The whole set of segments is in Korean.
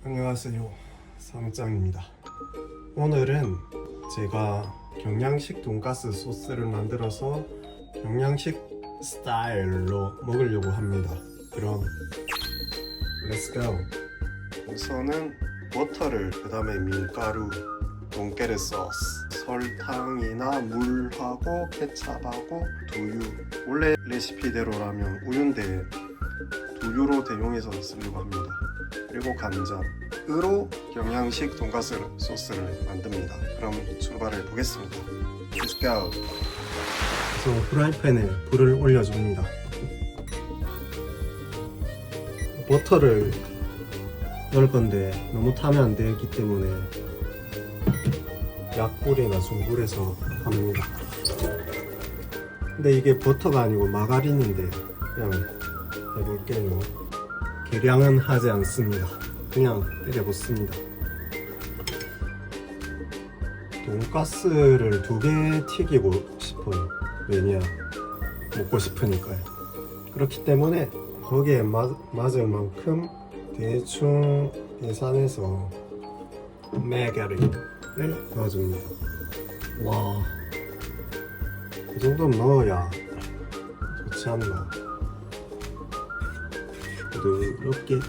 안녕하세요, 사무장입니다. 오늘은 제가 경양식 돈가스 소스를 만들어서 경양식 스타일로 먹으려고 합니다. 그럼 Let's go. 우선은 버터를, 그 다음에 밀가루, 돈깨르 소스, 설탕이나 물하고 케찹하고 두유. 원래 레시피대로라면 우유인데 두유로 대용해서 쓰려고 합니다. 그리고 간장으로 경양식 돈가스 소스를 만듭니다. 그럼 출발해 보겠습니다. Let's go. 그래서 프라이팬에 불을 올려줍니다. 버터를 넣을 건데 너무 타면 안 되기 때문에 약불이나 중불에서 합니다. 근데 이게 버터가 아니고 마가린인데 그냥 해볼게요. 계량은 하지 않습니다. 그냥 때려붓습니다. 돈가스를 2개 튀기고 싶어요. 왜냐? 먹고 싶으니까요. 그렇기 때문에 거기에 맞을 만큼 대충 계산해서 마가린을 넣어줍니다. 와, 이 정도는 넣어야 좋지 않나. 이렇게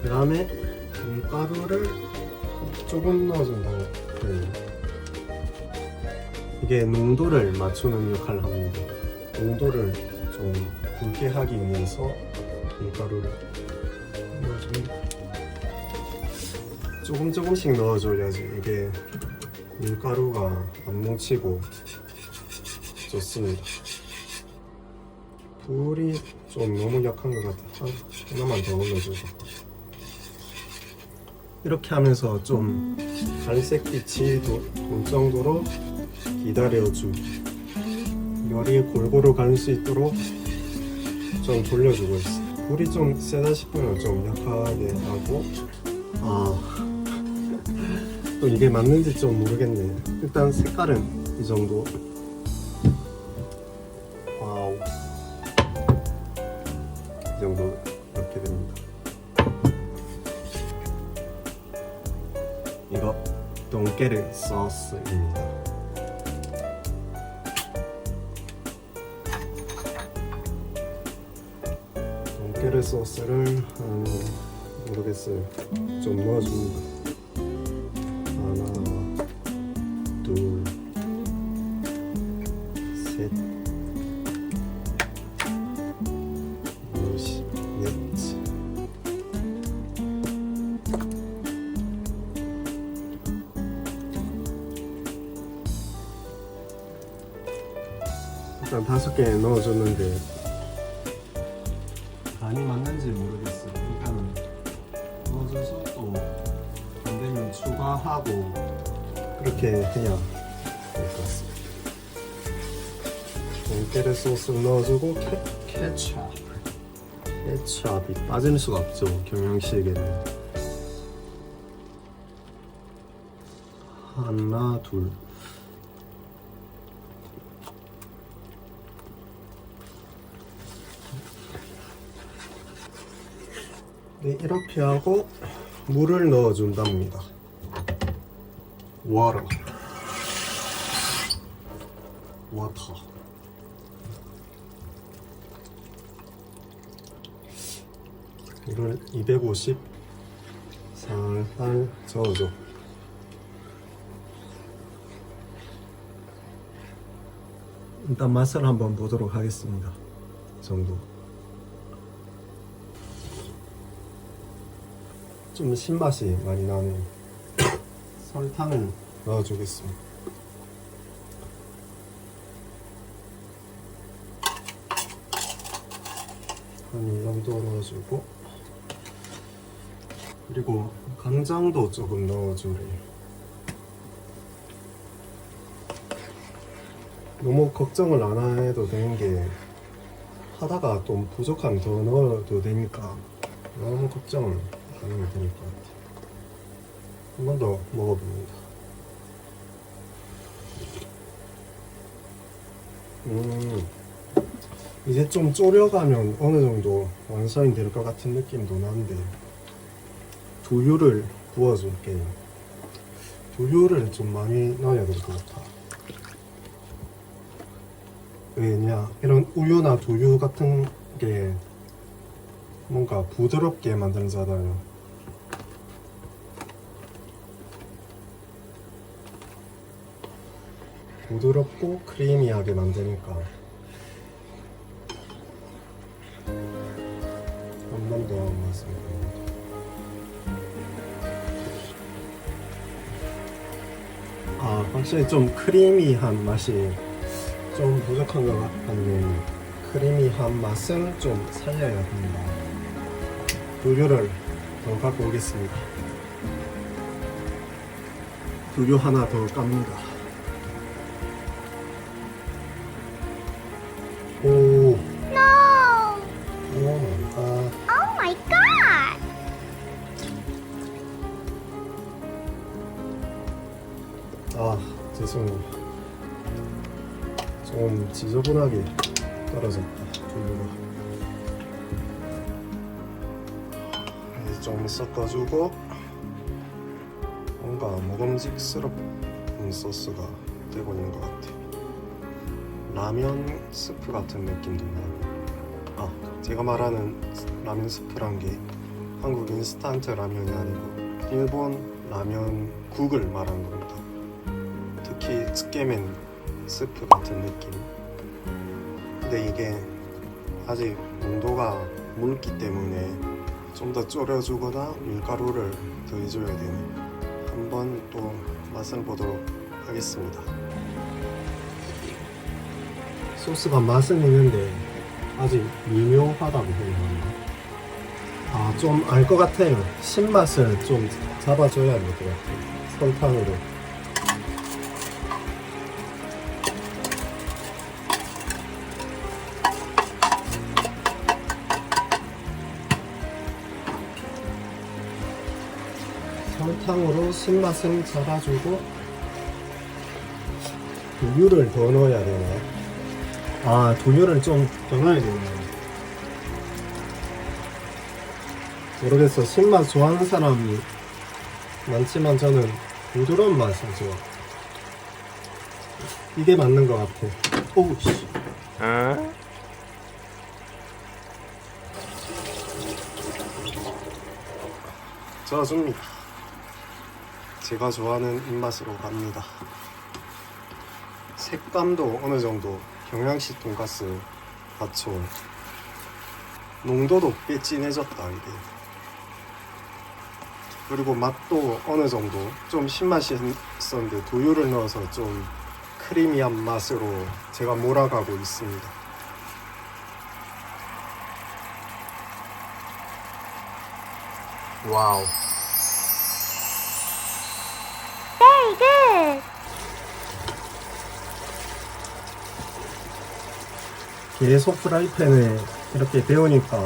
그 다음에 밀가루를 조금 넣어준다고 해요. 이게 농도를 맞추는 역할을 합니다. 농도를 좀 굵게 하기 위해서 밀가루를 넣어줍니다. 조금씩 넣어줘야지 이게 밀가루가 안 뭉치고 좋습니다. 불이 좀 너무 약한 것 같아. 하나만 더 올려주고. 이렇게 하면서 좀 갈색빛이 돌 정도로 기다려주기. 열이 골고루 갈 수 있도록 좀 돌려주고 있어. 불이 좀 세다 싶으면 좀 약하게 하고. 또 이게 맞는지 좀 모르겠네. 일단 색깔은 이 정도. 와우, 이 정도 이렇게 됩니다. 이거 돈깨르 소스입니다. 돈깨르 소스를 모르겠어요. 좀 넣어줍니다. 하나, 둘, 셋, 넷. 일단 5개 넣어줬는데 간이 맞는지 모르겠어요. 일단은 넣어줘서 또 안되면 추가하고 그렇게 그냥 될 것 같습니다. 돈깨르 소스를 넣어주고 케찹이 빠질 수가 없죠, 경양식에는. 하나, 둘. 네, 이렇게 하고 물을 넣어준답니다. 워터. 물을 250 살살 저어줘. 일단 맛을 한번 보도록 하겠습니다. 이 정도. 좀 신맛이 많이 나네요. 설탕을 넣어주겠습니다. 한 이 정도 넣어주고, 그리고 간장도 조금 넣어주래요. 너무 걱정을 안 해도 되는 게, 하다가 좀 부족하면 더 넣어도 되니까 너무 걱정을 안 하면 될 것 같아요. 한 번 더 먹어봅니다. 이제 좀 졸여가면 어느 정도 완성이 될 것 같은 느낌도 나는데 두유를 부어줄게요. 두유를 좀 많이 넣어야 될 것 같아. 왜냐, 이런 우유나 두유 같은 게 뭔가 부드럽게 만들잖아요. 부드럽고 크리미하게 만드니까 한 번 더 말씀드립니다. 확실히 좀 크리미한 맛이 좀 부족한 것 같은데 크리미한 맛은 좀 살려야 합니다. 두유를 더 갖고 오겠습니다. 두유 하나 더 깝니다. 오. No! 오 마이 갓. Oh my god! 죄송해요. 좀 지저분하게 떨어졌다, 두유가. 이제 좀 섞어주고 뭔가 먹음직스러운 소스가 되고 있는 것 같아. 라면 스프 같은 느낌도 나고. 제가 말하는 라면 스프란 게 한국 인스턴트 라면이 아니고 일본 라면 국을 말하는 겁니다. 특히 츠케멘 스프 같은 느낌. 근데 이게 아직 농도가 묽기 때문에 좀 더 졸여주거나 밀가루를 더해줘야 되네. 한번 또 맛을 보도록 하겠습니다. 소스가 맛은 있는데 아직 미묘하다고 해야 하나? 좀 알 것 같아요. 신맛을 좀 잡아줘야 될 것 같아요. 설탕으로. 설탕으로 신맛을 잡아주고 두유를 더 넣어야 되네. 두유를 좀 더 넣어야 되네. 모르겠어. 신맛 좋아하는 사람이 많지만 저는 부드러운 맛이 좋아. 이게 맞는 것 같아. 오우 씨. 저어줍니다. 제가 좋아하는 입맛으로 갑니다. 색감도 어느 정도 경양식 돈가스 같죠. 농도도 꽤 진해졌다 이게. 그리고 맛도 어느 정도 좀 신맛이 있었는데 두유를 넣어서 좀 크리미한 맛으로 제가 몰아가고 있습니다. 와우. Very good! 계속 프라이팬에 이렇게 데우니까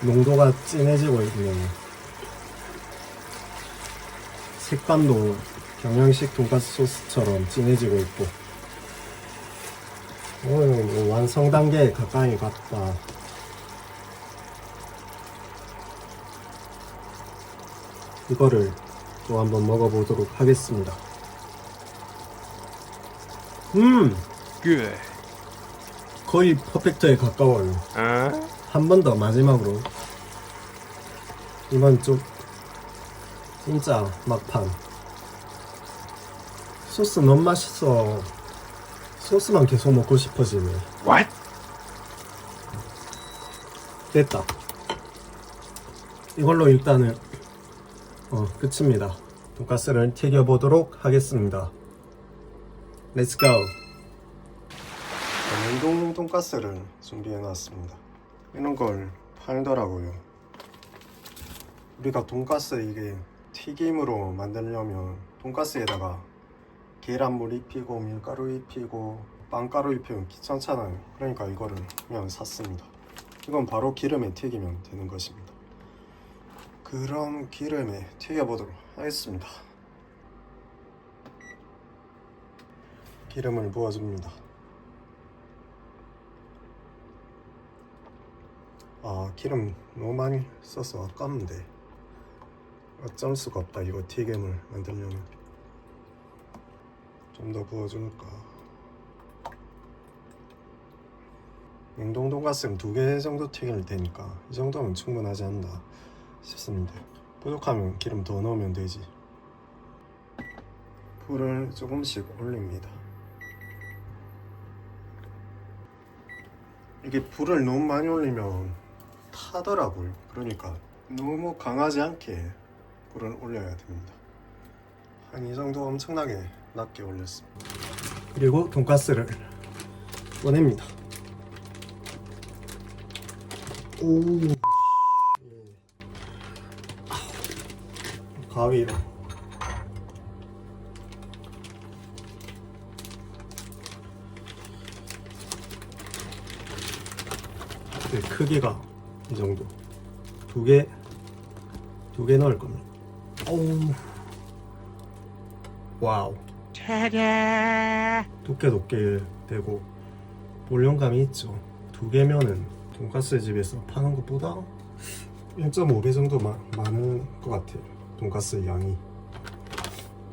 농도가 진해지고 있네요. 색감도 경양식 돈가스 소스처럼 진해지고 있고. 오늘 완성 단계에 가까이 갔다. 이거를 또 한번 먹어보도록 하겠습니다. Good. 거의 퍼펙트에 가까워요. 한 번 더 마지막으로. 이건 좀 진짜 막판. 소스 너무 맛있어. 소스만 계속 먹고 싶어지네. What? 됐다. 이걸로 일단은 끝입니다. 돈가스를 튀겨보도록 하겠습니다. Let's go. 냉동 돈가스를 준비해놨습니다. 이런 걸 팔더라고요. 우리가 돈가스 이게 튀김으로 만들려면 돈가스에다가 계란물 입히고 밀가루 입히고 빵가루 입히면 귀찮잖아요. 그러니까 이거를 그냥 샀습니다. 이건 바로 기름에 튀기면 되는 것입니다. 그럼 기름에 튀겨보도록 하겠습니다. 기름을 부어줍니다. 아, 기름 너무 많이 써서 아깝는데 어쩔 수가 없다. 이거 튀김을 만들려면 좀 더 부어줄까. 냉동 돈가스는 2개 정도 튀길 테니까 이 정도면 충분하지 않나 싶습니다. 부족하면 기름 더 넣으면 되지. 불을 조금씩 올립니다. 이게 불을 너무 많이 올리면 타더라고요. 그러니까 너무 강하지 않게 불을 올려야 됩니다. 한 이 정도 엄청나게 낮게 올렸습니다. 그리고 돈가스를 꺼냅니다. 오, 가위로 크기가 이 정도. 두 개 넣을 겁니다. 오우, 와우. 두께 되고 볼륨감이 있죠. 2개면은 돈가스 집에서 파는 것보다 1.5배 정도 많은 것 같아요. 돈가스 양이.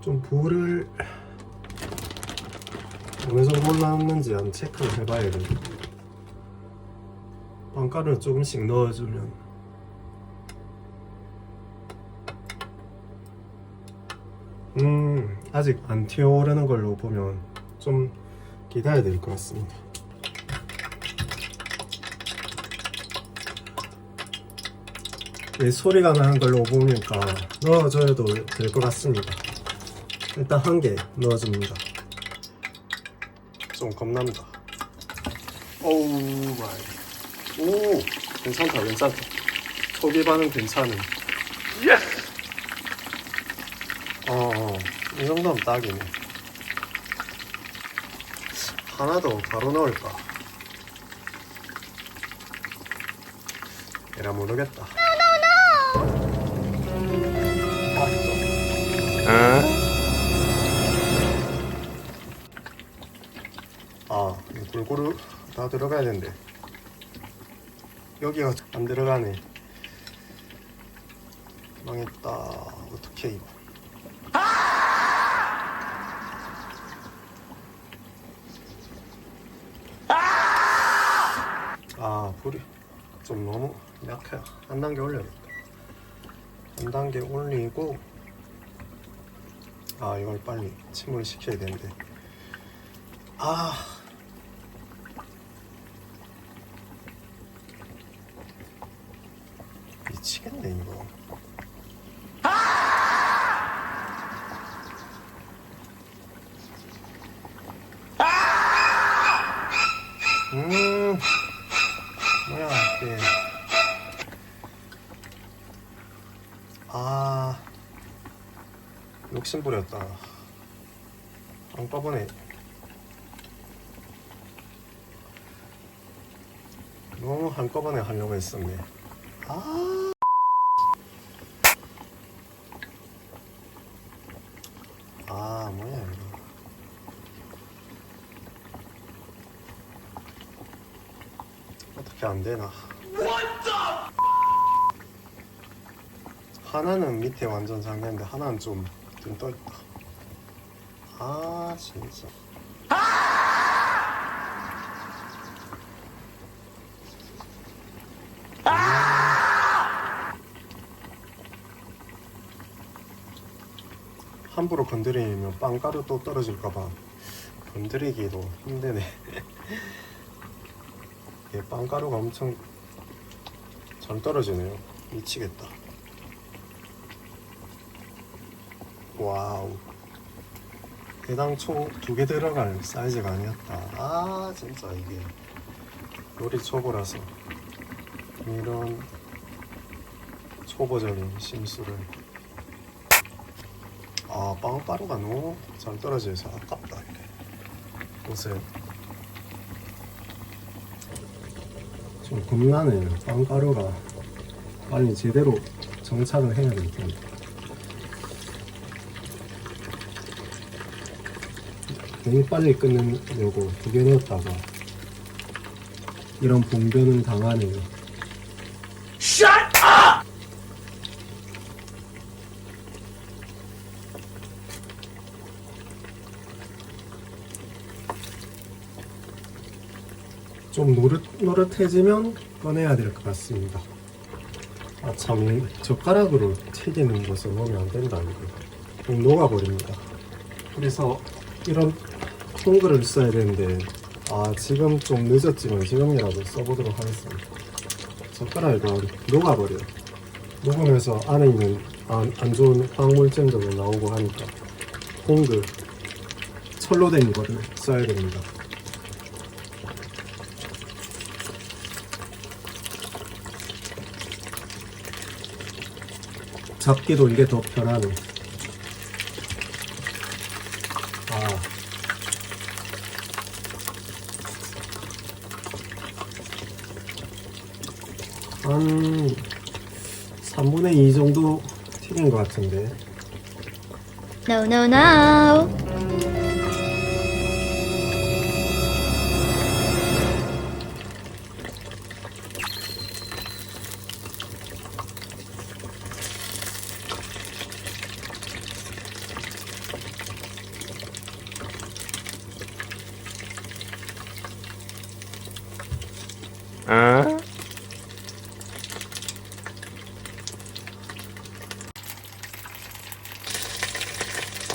좀 불을 어느 정도 올랐는지 한번 체크를 해봐야 돼요. 빵가루를 조금씩 넣어주면 아직 안 튀어오르는 걸로 보면 좀 기다려야 될 것 같습니다. 소리가 나는 걸로 보니까 넣어줘도 될 것 같습니다. 일단 1개 넣어줍니다. 좀 겁납니다. 오우 마이. 오, 괜찮다. 초기 반응 괜찮은. Yes! 이 정도면 딱이네. 하나 더 바로 넣을까? 에라 모르겠다. 아, 골고루 다 들어가야 되는데 여기가 안 들어가네. 망했다. 어떡해 이거. 아, 불이 좀 너무 약해요. 한 단계 올려야겠다. 한 단계 올리고, 아, 이걸 빨리 침을 시켜야 되는데. 아, 미치겠네 이거. 뭐야 이게. 아, 욕심부렸다. 한꺼번에 너무 한꺼번에 하려고 했었네. 뭐야 이거. 어떻게 안 되나. 하나는 밑에 완전 잠겼는데 하나는 좀 떠있다. 아, 진짜. 함부로 건드리면 빵가루 또 떨어질까봐 건드리기도 힘드네. 얘 빵가루가 엄청 잘 떨어지네요. 미치겠다. 와우. 애당초 2개 들어갈 사이즈가 아니었다. 아, 진짜 이게 요리 초보라서 이런 초보적인 심수를. 아, 빵가루가 너무 잘 떨어져서 아깝다. 이렇게 보세요. 좀 겁나네요. 빵가루가 빨리 제대로 정착을 해야 될 텐데. 너무 빨리 끝내려고 2개 넣었다가 이런 봉변을 당하네요. 좀 노릇노릇해지면 꺼내야 될 것 같습니다. 아 참, 젓가락으로 튀기는 것을 넣으면 안 된다 이거. 녹아버립니다. 그래서 이런 콩글을 써야 되는데 지금 좀 늦었지만 지금이라도 써보도록 하겠습니다. 젓가락이 녹아버려요. 녹으면서 안에 있는 안 좋은 화학물질들도 나오고 하니까 콩글 철로 된 거를 써야 됩니다. 잡기도 이게 더 편하네. 한 3분의 2 정도 튀긴 것 같은데. No, no, no.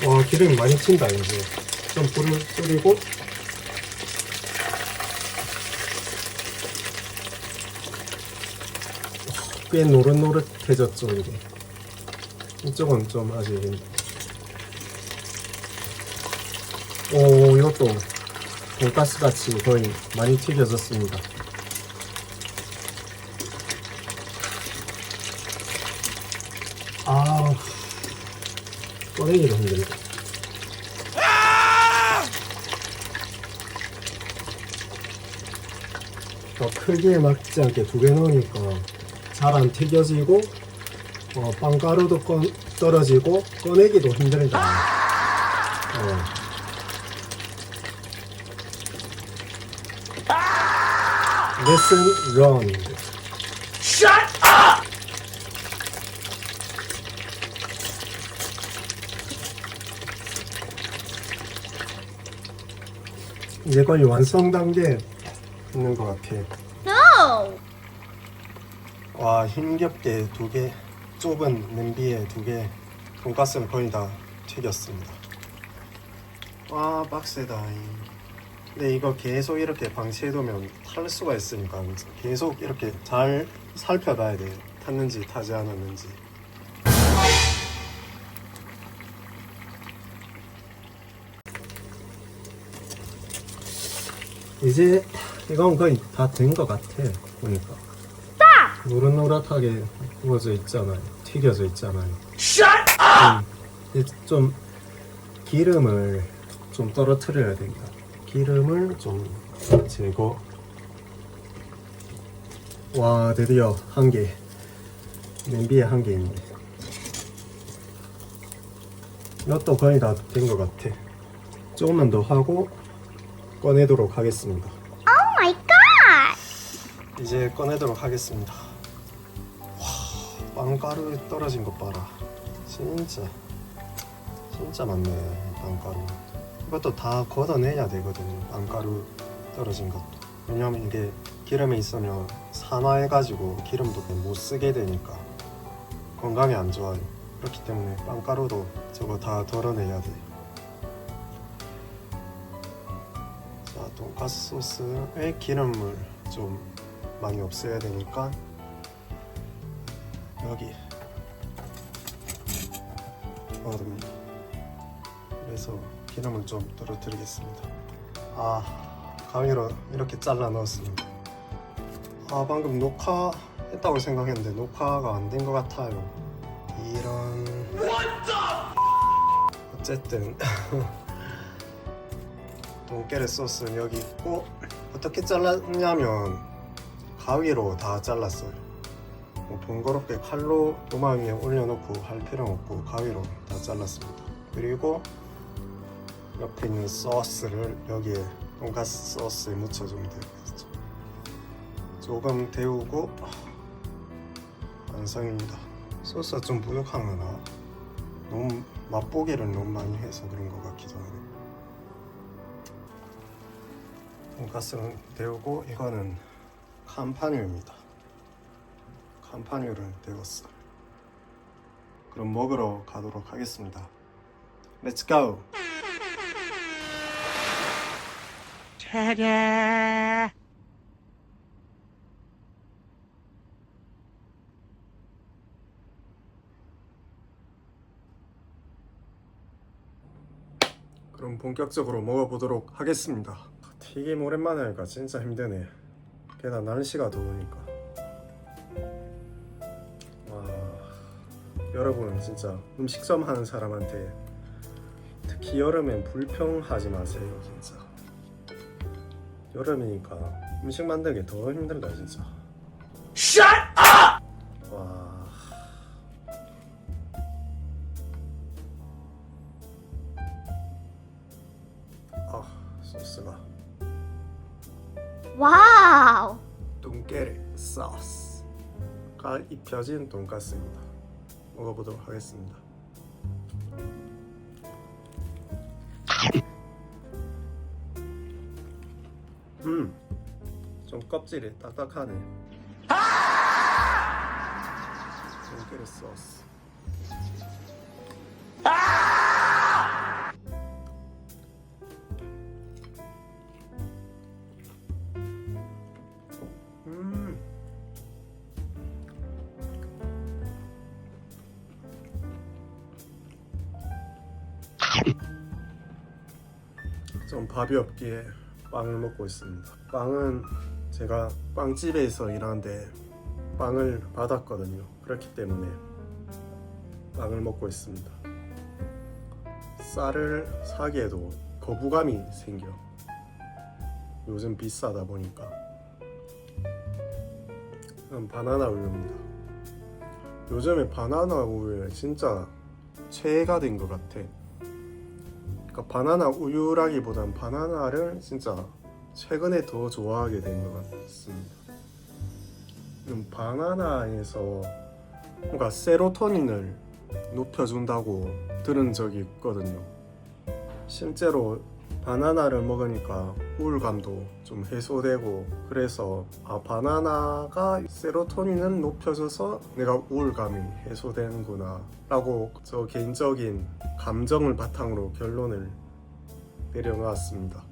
와, 기름이 많이 튄다 이제. 좀 불을 줄이고 꽤 노릇노릇해졌죠 이게. 이쪽은 좀 아직. 오, 이것도 돈가스 같이 거의 많이 튀겨졌습니다. 꺼내기도 힘들다. 더 크기에 맞지 않게 두 개 넣으니까 잘 안 튀겨지고 빵가루도 떨어지고 꺼내기도 힘들다. Lesson learned. 이제 거의 완성 단계에 있는 것 같아. No. 와, 힘겹게 두 개, 좁은 냄비에 두 개 돈가스를 거의 다 튀겼습니다. 와, 빡세다. 근데 이거 계속 이렇게 방치해두면 탈 수가 있으니까 계속 이렇게 잘 살펴봐야 돼요. 탔는지 타지 않았는지. 이제 이건 거의 다 된 것 같아 보니까. 노릇노릇하게 구워져 있잖아요. 튀겨져 있잖아요. 이제 좀 기름을 좀 떨어뜨려야 됩니다. 기름을 좀 제거. 와, 드디어 한 개. 냄비에 한 개 있네. 이것도 거의 다 된 것 같아. 조금만 더 하고 꺼내도록 하겠습니다. Oh my god. 이제 꺼내도록 하겠습니다. 와, 빵가루 떨어진 것 봐라. 진짜 많네, 빵가루. 이것도 다 걷어내야 되거든요, 빵가루 떨어진 것도. 왜냐면 이게 기름에 있으면 산화해가지고 기름도 못 쓰게 되니까 건강에 안 좋아요. 그렇기 때문에 빵가루도 저거 다 덜어내야 돼. 자, 돈가스 소스에 기름을 좀 많이 없애야 되니까 여기 넣어둡니다. 그래서 기름을 좀 떨어뜨리겠습니다. 가위로 이렇게 잘라 넣었습니다. 방금 녹화했다고 생각했는데 녹화가 안 된 것 같아요. 이런. 어쨌든 돈깨르 소스는 여기 있고, 어떻게 잘랐냐면 가위로 다 잘랐어요. 뭐 번거롭게 칼로 도마 위에 올려놓고 할 필요는 없고 가위로 다 잘랐습니다. 그리고 옆에 있는 소스를 여기에 돈가스 소스에 묻혀주면 되겠죠. 조금 데우고 완성입니다. 소스가 좀 부족한거나 너무 맛보기를 너무 많이 해서 그런 것 같기도 하네. 돈가스는 데우고 이거는 캄파뉴입니다. 캄파뉴를 데웠어. 그럼 먹으러 가도록 하겠습니다. Let's go! Ta-da! 그럼 본격적으로 먹어보도록 하겠습니다. 튀김 오랜만에 하니까 진짜 힘드네. 게다가 날씨가 더우니까. 와, 여러분 진짜 음식점 하는 사람한테 특히 여름엔 불평하지 마세요. 진짜 여름이니까 음식 만들기 더 힘들다 진짜. Shut up! 와. 소스가 Wow! 뚱깨리 소스가 입혀진 돈가스입니다. 먹어보도록 하겠습니다. 좀 껍질이 딱딱하네. 뚱깨리 소스. 좀 밥이 없기에 빵을 먹고 있습니다. 빵은 제가 빵집에서 일하는데 빵을 받았거든요. 그렇기 때문에 빵을 먹고 있습니다. 쌀을 사기에도 거부감이 생겨. 요즘 비싸다 보니까. 바나나 우유입니다. 요즘에 바나나 우유에 진짜 최애가 된 것 같아. 그러니까 바나나 우유라기보단 바나나를 진짜 최근에 더 좋아하게 된 것 같습니다. 바나나에서 뭔가 세로토닌을 높여준다고 들은 적이 있거든요. 실제로 바나나를 먹으니까 우울감도 좀 해소되고, 그래서 바나나가 세로토닌을 높여줘서 내가 우울감이 해소되는구나 라고 저 개인적인 감정을 바탕으로 결론을 내려놨습니다.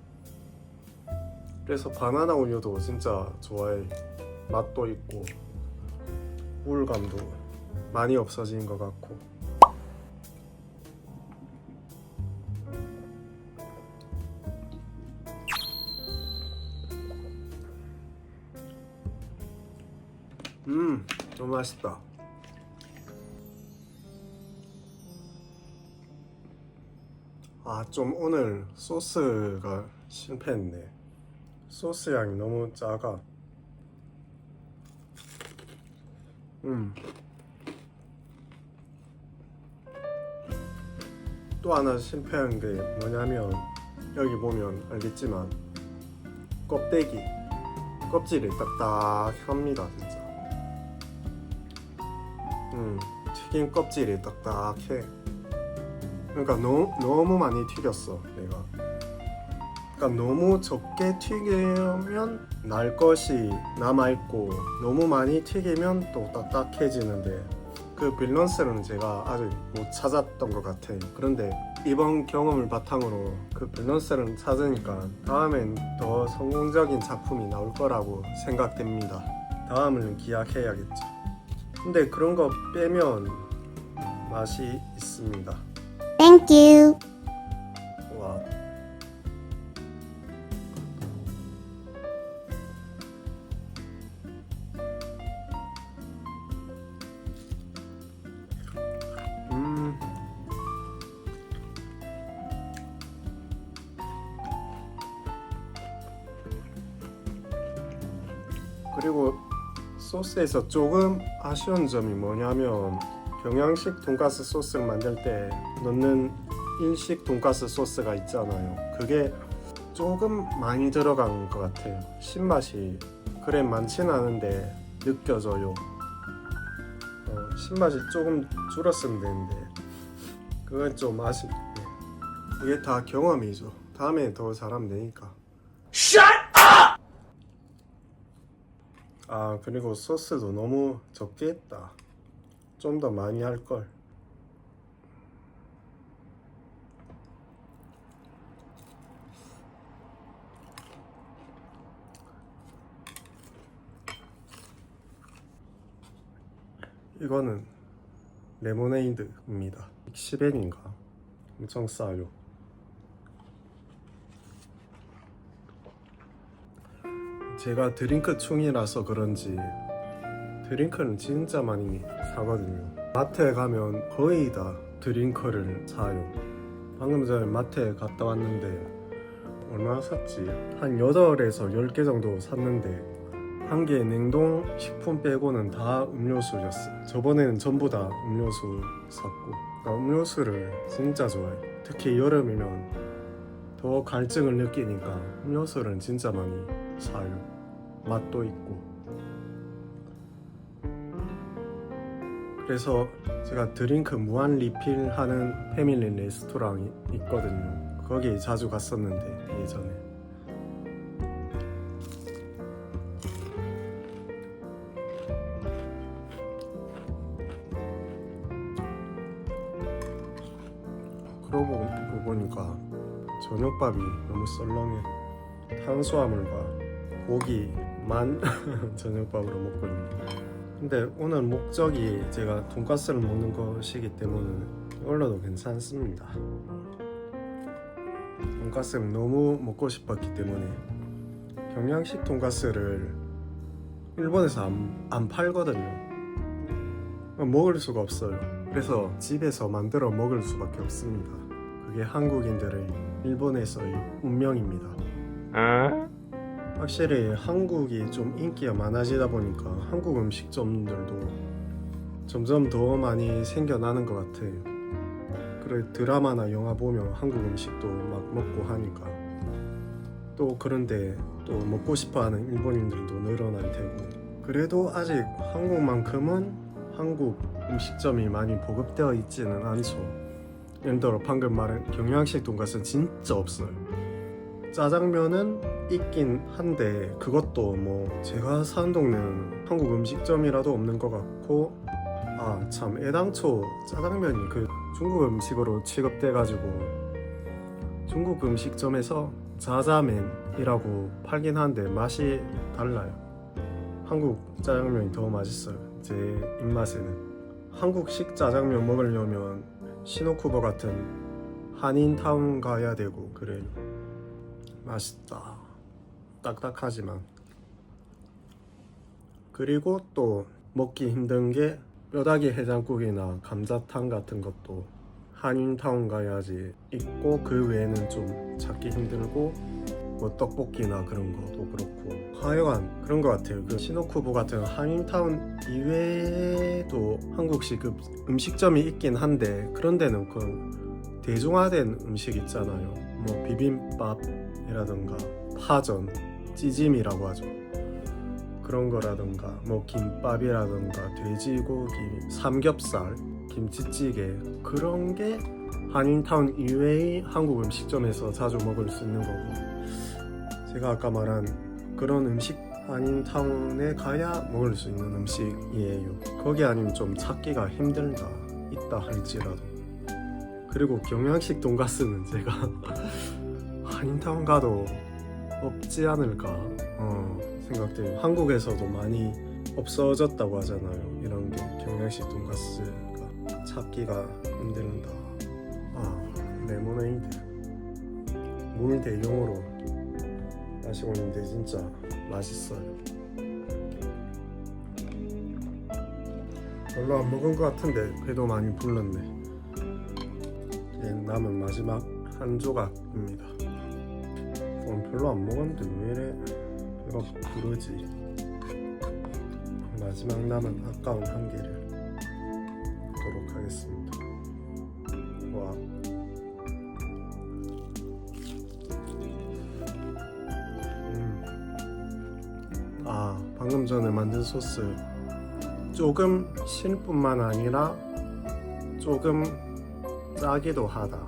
그래서 바나나 우유도 진짜 좋아해. 맛도 있고 우울감도 많이 없어진 것 같고. 좀 맛있다. 좀 오늘 소스가 실패했네. 소스 양이 너무 작아. 또 하나 실패한 게 뭐냐면, 여기 보면 알겠지만 껍질이 딱딱합니다 진짜. 튀김 껍질이 딱딱해. 그러니까 너무 많이 튀겼어 내가. 그러니까 너무 적게 튀기면 날 것이 남아있고, 너무 많이 튀기면 또 딱딱해지는데, 그 밸런스는 제가 아직 못 찾았던 것 같아요. 그런데 이번 경험을 바탕으로 그 밸런스를 찾으니까 다음엔 더 성공적인 작품이 나올 거라고 생각됩니다. 다음을 기약해야겠죠. 근데 그런 거 빼면 맛이 있습니다. Thank you. 와. 그리고 소스에서 조금 아쉬운 점이 뭐냐면, 경양식 돈가스 소스를 만들 때 넣는 일식 돈가스 소스가 있잖아요. 그게 조금 많이 들어간 것 같아요. 신맛이 그래 많진 않은데 느껴져요. 신맛이 조금 줄었으면 되는데 그건 좀 아쉽네. 이게 다 경험이죠. 다음에 더 잘하면 되니까. 아, 그리고 소스도 너무 적게 했다. 좀 더 많이 할걸. 이거는 레모네이드입니다. 10엔인가? 엄청 싸요. 제가 드링크 충이라서 그런지 드링크는 진짜 많이 사거든요. 마트에 가면 거의 다 드링크를 사요. 방금 전에 마트에 갔다 왔는데 얼마나 샀지? 한 8에서 10개 정도 샀는데 한 개 냉동 식품 빼고는 다 음료수였어요. 저번에는 전부 다 음료수 샀고, 음료수를 진짜 좋아해요. 특히 여름이면 더 갈증을 느끼니까 음료수를 진짜 많이 사요. 맛도 있고. 그래서 제가 드링크 무한 리필하는 패밀리 레스토랑이 있거든요. 거기 자주 갔었는데 예전에. 그러고 보니까 저녁밥이 너무 썰렁해. 탄수화물과 고기만 저녁밥으로 먹거든요. 근데 오늘 목적이 제가 돈가스를 먹는 것이기 때문에 이걸로도 괜찮습니다. 돈가스를 너무 먹고 싶었기 때문에 경양식 돈가스를 일본에서 안 팔거든요. 먹을 수가 없어요. 그래서 집에서 만들어 먹을 수밖에 없습니다. 그게 한국인들의 일본에서의 운명입니다. 확실히 한국이 좀 인기가 많아지다 보니까 한국 음식점들도 점점 더 많이 생겨나는 것 같아요. 그래 드라마나 영화 보면 한국 음식도 막 먹고 하니까 또 그런데 또 먹고 싶어하는 일본인들도 늘어날 테고. 그래도 아직 한국만큼은 한국 음식점이 많이 보급되어 있지는 않죠. 예를 들어 방금 말한 경양식 돈가스는 진짜 없어요. 짜장면은 있긴 한데 그것도 뭐 제가 사는 동네는 한국 음식점이라도 없는 것 같고, 아 참 애당초 짜장면이 그 중국 음식으로 취급돼가지고 중국 음식점에서 자자맨이라고 팔긴 하는데 맛이 달라요. 한국 짜장면이 더 맛있어요. 제 입맛에는. 한국식 짜장면 먹으려면 시노쿠보 같은 한인타운 가야 되고 그래요. 맛있다. 딱딱하지만. 그리고 또 먹기 힘든 게 뼈다귀 해장국이나 감자탕 같은 것도 한인타운 가야지 있고, 그 외에는 좀 찾기 힘들고, 뭐 떡볶이나 그런 것도 그렇고 하여간 그런 것 같아요. 그 시노쿠보 같은 한인타운 이외에도 한국식 음식점이 있긴 한데 그런 데는 그 대중화된 음식 있잖아요. 뭐 비빔밥이라든가 파전, 찌짐이라고 하죠. 그런 거라든가 뭐 김밥이라든가 돼지고기, 삼겹살, 김치찌개, 그런 게 한인타운 이외의 한국 음식점에서 자주 먹을 수 있는 거고, 제가 아까 말한 그런 음식 한인타운에 가야 먹을 수 있는 음식이에요. 거기 아니면 좀 찾기가 힘들다, 있다 할지라도. 그리고 경양식 돈가스는 제가 한인타운 가도 없지 않을까 생각돼요. 한국에서도 많이 없어졌다고 하잖아요. 이런 게 경양식 돈가스가 찾기가 힘들다. 아, 레모네이드 물 대용으로 마시고 있는데 진짜 맛있어요. 별로 안 먹은 것 같은데 그래도 많이 불렀네. 이제 남은 마지막 한 조각입니다. 별로 안 먹었는데 왜 이래 배가 부르지. 마지막 남은 아까운 한 개를 먹도록 하겠습니다. 와, 아 방금 전에 만든 소스 조금 신뿐만 아니라 조금 짜기도 하다.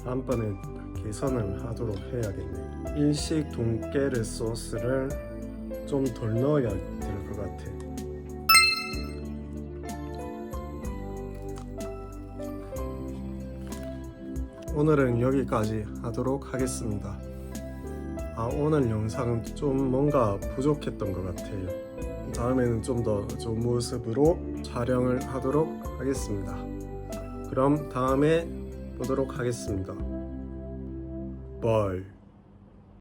다음번엔 개선을 하도록 해야겠네. 일식 돈깨르 소스를 좀 덜 넣어야 될 것 같아. 오늘은 여기까지 하도록 하겠습니다. 오늘 영상은 좀 뭔가 부족했던 것 같아요. 다음에는 좀 더 좋은 모습으로 촬영을 하도록 하겠습니다. 그럼 다음에 보도록 하겠습니다. 바이.